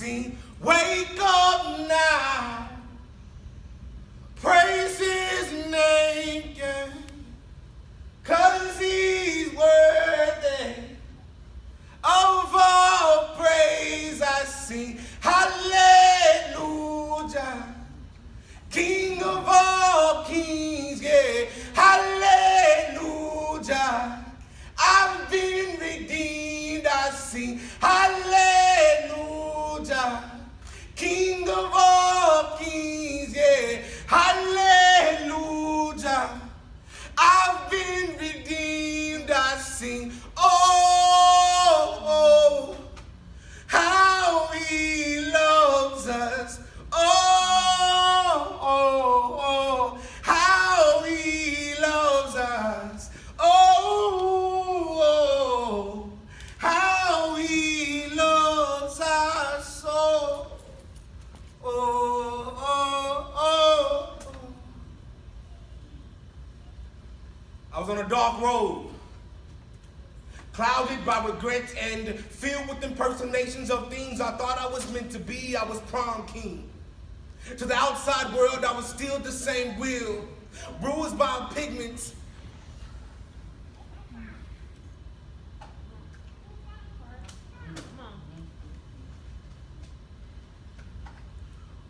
sing, wake up now, praise his name, yeah, 'cause he's worthy of all praise. I sing, hallelujah, King of all kings, yeah, hallelujah. I've been redeemed, I sing, hallelujah, King of all kings, yeah, hallelujah. I've been redeemed, I sing, oh, how he loves us, oh, how he loves us, oh, how he loves us, oh. I was on a dark road, clouded by regret and filled with impersonations of things I thought I was meant to be. I was prom king. To the outside world, I was still the same Will, bruised by pigments.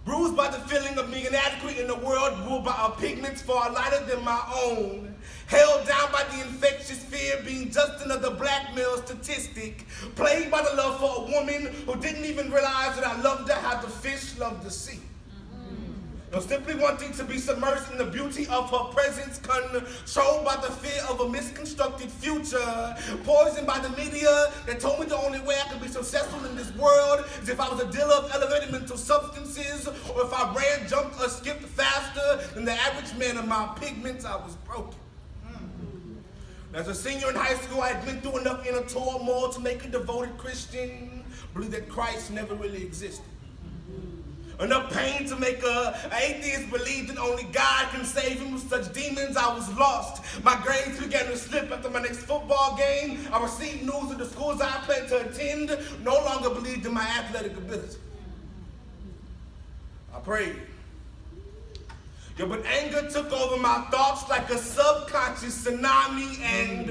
Bruised by the feeling of being inadequate in a world ruled by pigments far lighter than my own. Held down by the infectious fear of being just another blackmail statistic. Plagued by the love for a woman who didn't even realize that I loved her how the fish love the sea. Simply wanting to be submerged in the beauty of her presence, controlled by the fear of a misconstructed future, poisoned by the media that told me the only way I could be successful in this world is if I was a dealer of elevated mental substances, or if I ran, jumped, or skipped faster than the average man of my pigments. I was broken. As a senior in high school, I had been through enough inner turmoil to make a devoted Christian believe that Christ never really existed. Enough pain to make an atheist believe that only God can save him. With such demons, I was lost. My grades began to slip after my next football game. I received news that the schools I planned to attend no longer believed in my athletic ability. I prayed. But anger took over my thoughts like a subconscious tsunami, and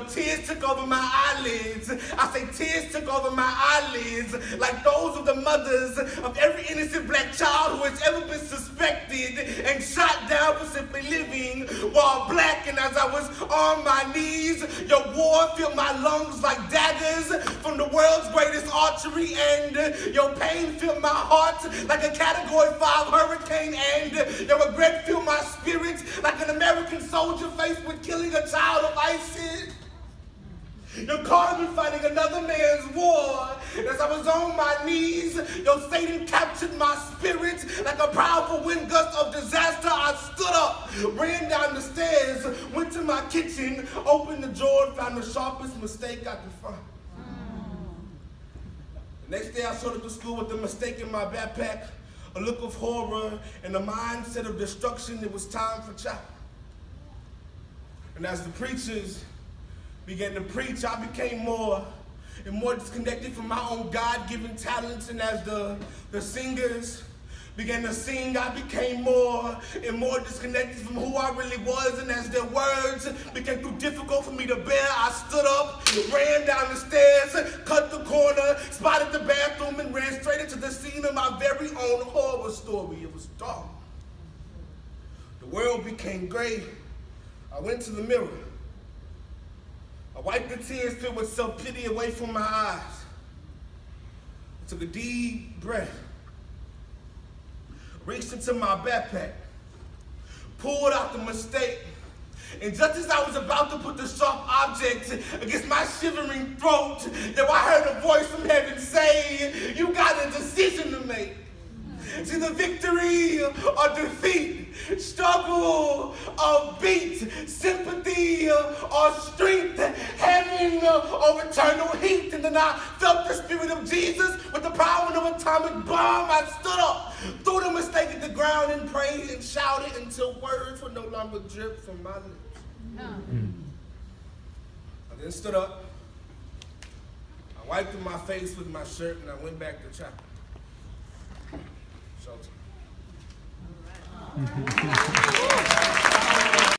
tears took over my eyelids. I say tears took over my eyelids, like those of the mothers of every innocent black child who has ever been suspected and shot down for simply living while black. And as I was on my knees, your war filled my lungs like daggers from the world's greatest archery, and your pain filled my heart like a Category 5 hurricane, and your regret filled my spirit like an American soldier faced with killing a child of ISIS. Your caught me fighting another man's war. As I was on my knees, your Satan captured my spirit like a powerful wind gust of disaster. I stood up, ran down the stairs, went to my kitchen, opened the drawer, and found the sharpest mistake I could find. The next day I showed up to school with the mistake in my backpack, a look of horror, and a mindset of destruction. It was time for chapel. And as the preachers began to preach, I became more and more disconnected from my own God-given talents. And as the singers began to sing, I became more and more disconnected from who I really was. And as their words became too difficult for me to bear, I stood up, ran down the stairs, cut the corner, spotted the bathroom, and ran straight into the scene of my very own horror story. It was dark. The world became gray. I went to the mirror. I wiped the tears filled with self-pity away from my eyes. I took a deep breath, reached into my backpack, pulled out the mistake, and just as I was about to put the sharp object against my shivering throat, I heard a voice from heaven say, "You got a decision to make. See, the victory or defeat, struggle or beat, sympathy or strength, heaven or eternal heat." And then I felt the spirit of Jesus with the power of an atomic bomb. I stood up, threw the mistake at the ground, and prayed and shouted until words would no longer drip from my lips. I then stood up, I wiped my face with my shirt, and I went back to chapel. shelter.